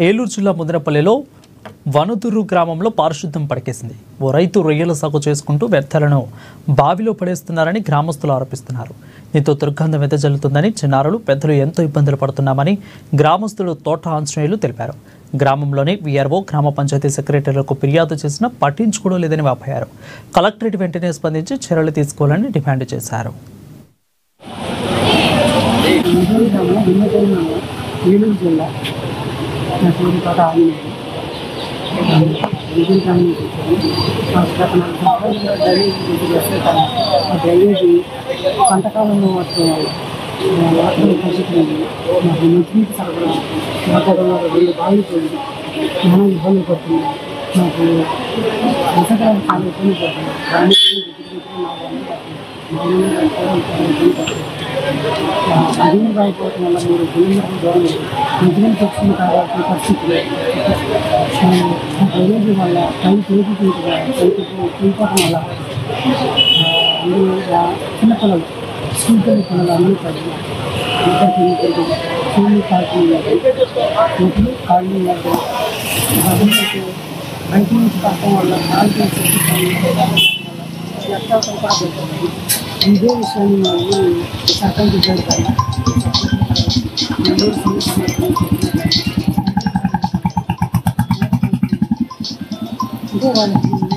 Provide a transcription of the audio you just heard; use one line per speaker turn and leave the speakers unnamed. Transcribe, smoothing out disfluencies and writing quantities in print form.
ఏలూరు జిల్లా ముదినేపల్లిలో వనుదురు గ్రామంలో పారిశుద్ధ్యం పడకేసింది. ఓ రైతు రొయ్యల సాగు చేసుకుంటూ వ్యర్థాలను బావిలో పడేస్తున్నారని గ్రామస్తులు ఆరోపిస్తున్నారు. దీంతో దుర్గంధం వెదజల్లుతుందని, చిన్నారులు పెద్దలు ఎంతో ఇబ్బందులు పడుతున్నామని గ్రామస్తులు తోట ఆంజనేయులు తెలిపారు. గ్రామంలోని వీఆర్ఓ, గ్రామ పంచాయతీ సెక్రటరీలకు ఫిర్యాదు చేసినా పట్టించుకోవడం లేదని వాపోయారు. కలెక్టరేట్ వెంటనే స్పందించి చర్యలు తీసుకోవాలని డిమాండ్ చేశారు.
డ్రైనేజీ పంటకాలంలో వాటర్ తగ్గుతుంది. మాకు మంచినీటి సరఫరా వాతావరణంలో 2 బావులు పోయింది. చాలా ఇబ్బంది పడుతుంది. మాకు వర్షాకాలం చాలా ఇబ్బంది పడుతుంది. అడిగి రాయిపోవటం వల్ల మీరు కిలోమీటర్ల దూరం మంచినీళ్ళు తెచ్చుకుని కావాల్సిన పరిస్థితులు. డ్రైనేజీ వల్ల పైపు తీసుకోవటం వల్ల చిన్నపిల్లలు స్కూల్ పిల్లలు అన్నీ పడి స్కూల్ కాలనీ బయట నుంచి పడటం వల్ల ఇదే విషయాన్ని వాళ్ళు సర్పంచ్ చేస్తారు. అంటే వాళ్ళకి